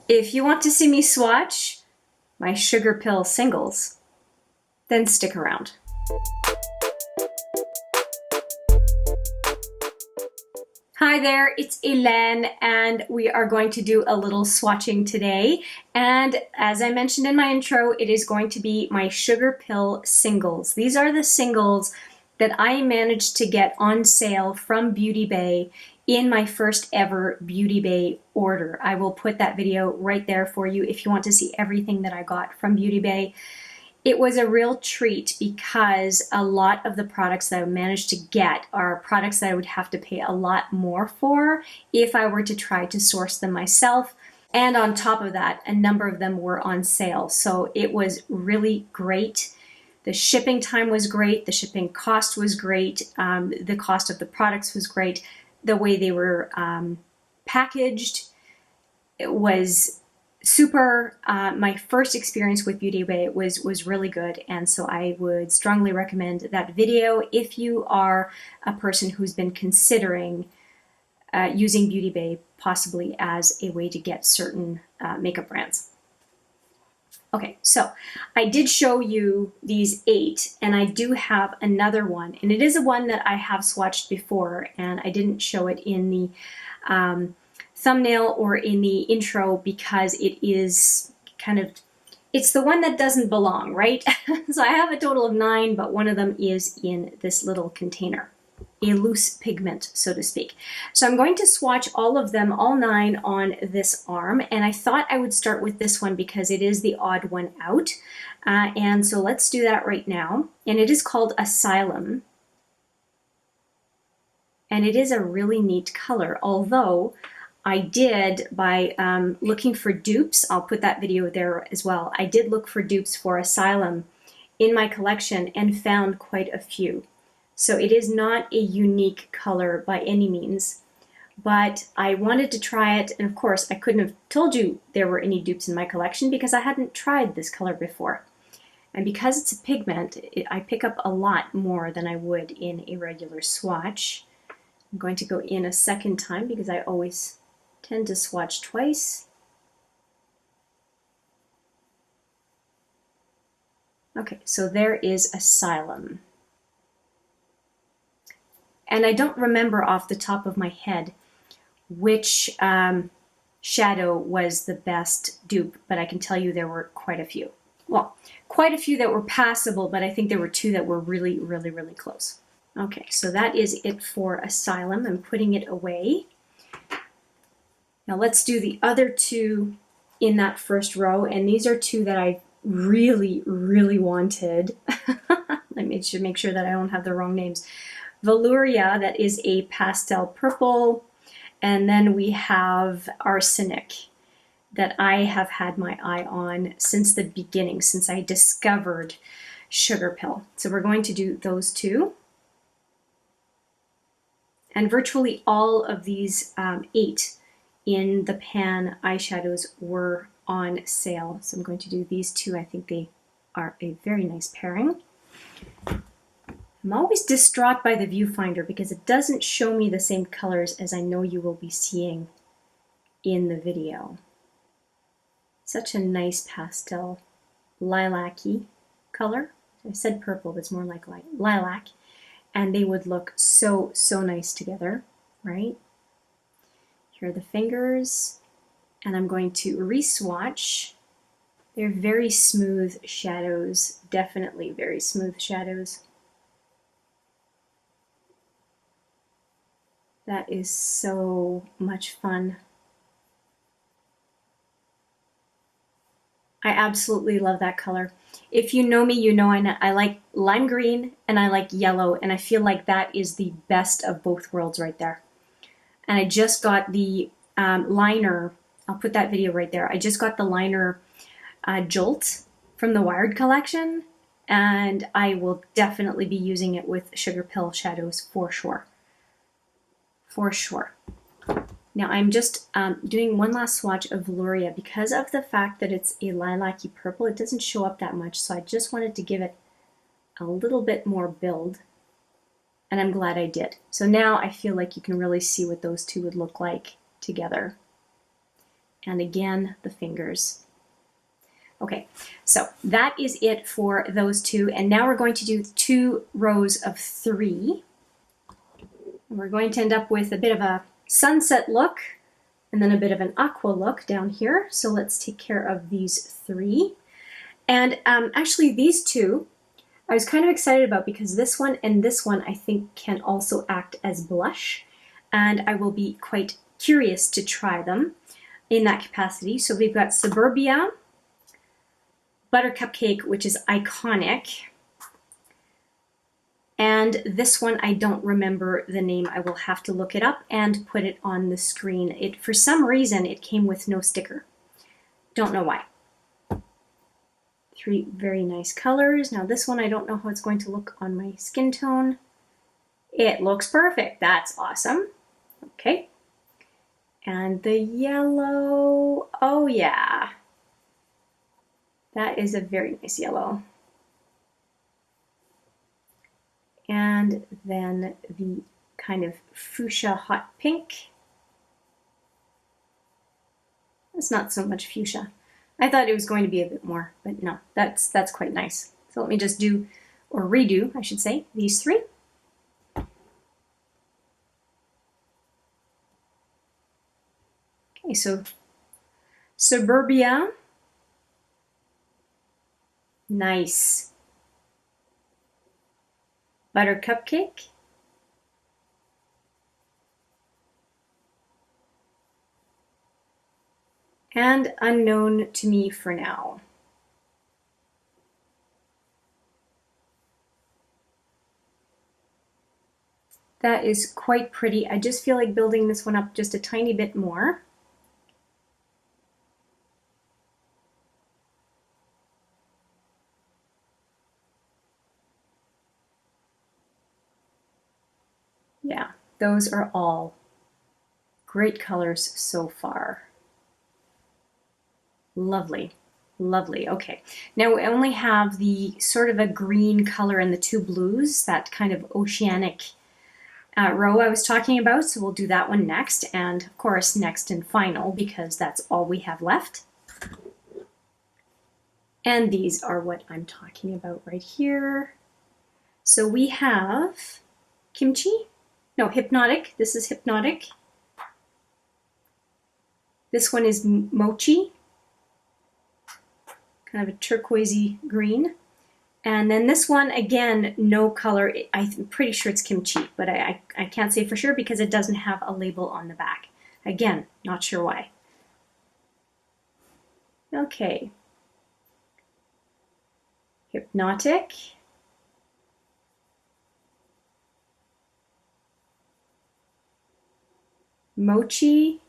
If you want to see me swatch my Sugarpill singles, then stick around. Hi there, it's Hélène, and we are going to do a little swatching today. And as I mentioned in my intro, it is going to be my Sugarpill singles. These are the singles that I managed to get on sale from Beauty Bay in my first ever Beauty Bay order. I will put that video right there for you if you want to see everything that I got from Beauty Bay. It was a real treat because a lot of the products that I managed to get are products that I would have to pay a lot more for if I were to try to source them myself. And on top of that, a number of them were on sale. So it was really great. The shipping time was great. The shipping cost was great. The cost of the products was great. The way they were packaged, it was super. My first experience with Beauty Bay was really good, and so I would strongly recommend that video if you are a person who's been considering using Beauty Bay possibly as a way to get certain makeup brands. Okay, so I did show you these 8, and I do have another one, and it is a one that I have swatched before, and I didn't show it in the thumbnail or in the intro because it is kind of, it's the one that doesn't belong, right? So I have a total of 9, but one of them is in this little container, a loose pigment, so to speak. So I'm going to swatch all of them, all 9 on this arm, and I thought I would start with this one because it is the odd one out. And so let's do that right now. And it is called Asylum. And it is a really neat color, although I did, by looking for dupes, I'll put that video there as well, I did look for dupes for Asylum in my collection and found quite a few. So it is not a unique color by any means, but I wanted to try it, and of course I couldn't have told you there were any dupes in my collection because I hadn't tried this color before. And because it's a pigment, I pick up a lot more than I would in a regular swatch. I'm going to go in a second time because I always tend to swatch twice. Okay, so there is Asylum. And I don't remember off the top of my head which shadow was the best dupe, but I can tell you there were quite a few. Well, quite a few that were passable, but I think there were 2 that were really, really, really close. Okay, so that is it for Asylum. I'm putting it away. Now let's do the other 2 in that first row, and these are 2 that I really, really wanted. Let me make sure that I don't have the wrong names. Velouria, that is a pastel purple, and then we have Arsenic that I have had my eye on since the beginning, since I discovered Sugarpill. So we're going to do those 2. And virtually all of these 8 in the pan eyeshadows were on sale. So I'm going to do these 2. I think they are a very nice pairing. I'm always distraught by the viewfinder because it doesn't show me the same colors as I know you will be seeing in the video. Such a nice pastel lilac-y color. I said purple, but it's more like lilac. And they would look so, so nice together, right? Here are the fingers. And I'm going to re-swatch. They're very smooth shadows, definitely very smooth shadows. That is so much fun. I absolutely love that color. If you know me, you know I like lime green and I like yellow, and I feel like that is the best of both worlds right there. And I just got the liner, I'll put that video right there. I just got the liner Jolt from the Wired collection, and I will definitely be using it with Sugarpill shadows for sure. For sure. Now I'm just doing one last swatch of Velouria. Because of the fact that it's a lilac-y purple, it doesn't show up that much, so I just wanted to give it a little bit more build, and I'm glad I did. So now I feel like you can really see what those 2 would look like together. and again the fingers. Okay, so that is it for those two, and now we're going to do 2 rows of 3. We're going to end up with a bit of a sunset look and then a bit of an aqua look down here. So let's take care of these 3. And actually these 2, I was kind of excited about because this one and this one I think can also act as blush. And I will be quite curious to try them in that capacity. So we've got Suburbia, Buttercupcake, which is iconic. And this one, I don't remember the name. I will have to look it up and put it on the screen. For some reason, it came with no sticker. Don't know why. 3 very nice colors. Now this one, I don't know how it's going to look on my skin tone. It looks perfect. That's awesome. Okay. And the yellow, oh yeah. That is a very nice yellow. And then the kind of fuchsia hot pink. It's not so much fuchsia. I thought it was going to be a bit more, but no, that's quite nice. So let me just do, or redo, I should say, these 3. Okay, so Suburbia. Nice. Buttercupcake. And unknown to me for now. That is quite pretty. I just feel like building this one up just a tiny bit more. Yeah, those are all great colors so far. Lovely, lovely. Okay, now we only have the sort of a green color and the 2 blues, that kind of oceanic row I was talking about. So we'll do that one next, and of course next and final, because that's all we have left. And these are what I'm talking about right here. So we have Kimchi. No, Hypnotic. This is Hypnotic. This one is Mochi. Kind of a turquoisey green. And then this one, again, no color. I'm pretty sure it's Kimchi, but I can't say for sure because it doesn't have a label on the back. Again, not sure why. Okay. Hypnotic. Mochi.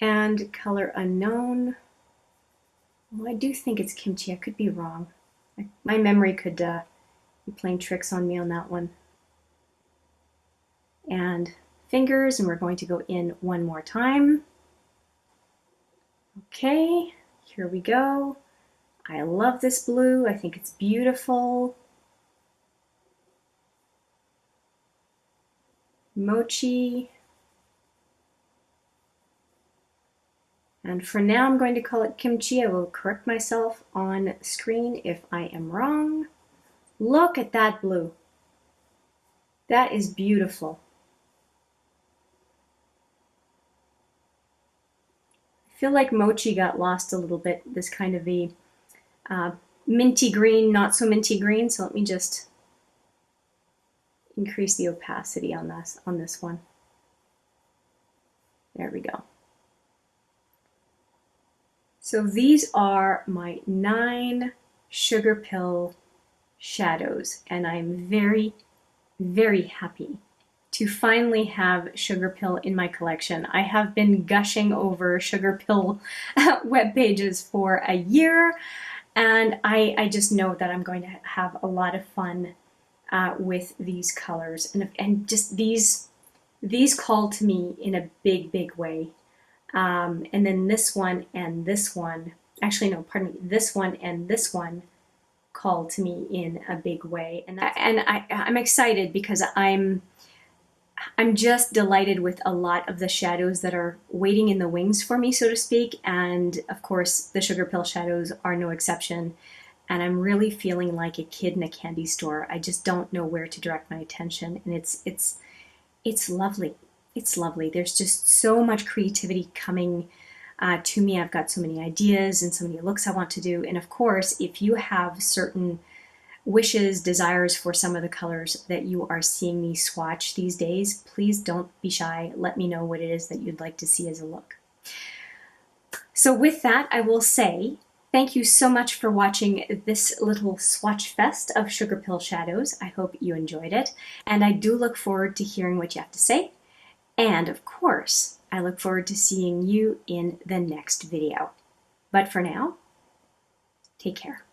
And color unknown. Well, I do think it's Kimchi. I could be wrong. My memory could be playing tricks on me on that one. And fingers, and we're going to go in one more time. Okay, here we go. I love this blue. I think it's beautiful. Mochi. And for now, I'm going to call it Kimchi. I will correct myself on screen if I am wrong. Look at that blue. That is beautiful. I feel like Mochi got lost a little bit, this kind of a minty green, not so minty green. So let me just increase the opacity on this one. There we go. So these are my 9 Sugarpill shadows, and I'm very, very happy to finally have Sugarpill in my collection. I have been gushing over Sugarpill web pages for a year, and I just know that I'm going to have a lot of fun with these colors, and just these call to me in a big, big way. And then this one and this one, actually no, pardon me, this one and this one call to me in a big way. And I'm excited because I'm just delighted with a lot of the shadows that are waiting in the wings for me, so to speak. And of course, the Sugarpill shadows are no exception. And I'm really feeling like a kid in a candy store. I just don't know where to direct my attention. And it's lovely. It's lovely. There's just so much creativity coming to me. I've got so many ideas and so many looks I want to do. And of course, if you have certain wishes, desires for some of the colors that you are seeing me swatch these days, please don't be shy. Let me know what it is that you'd like to see as a look. So with that, I will say thank you so much for watching this little swatch fest of Sugarpill shadows. I hope you enjoyed it, and I do look forward to hearing what you have to say. And of course, I look forward to seeing you in the next video. But for now, take care.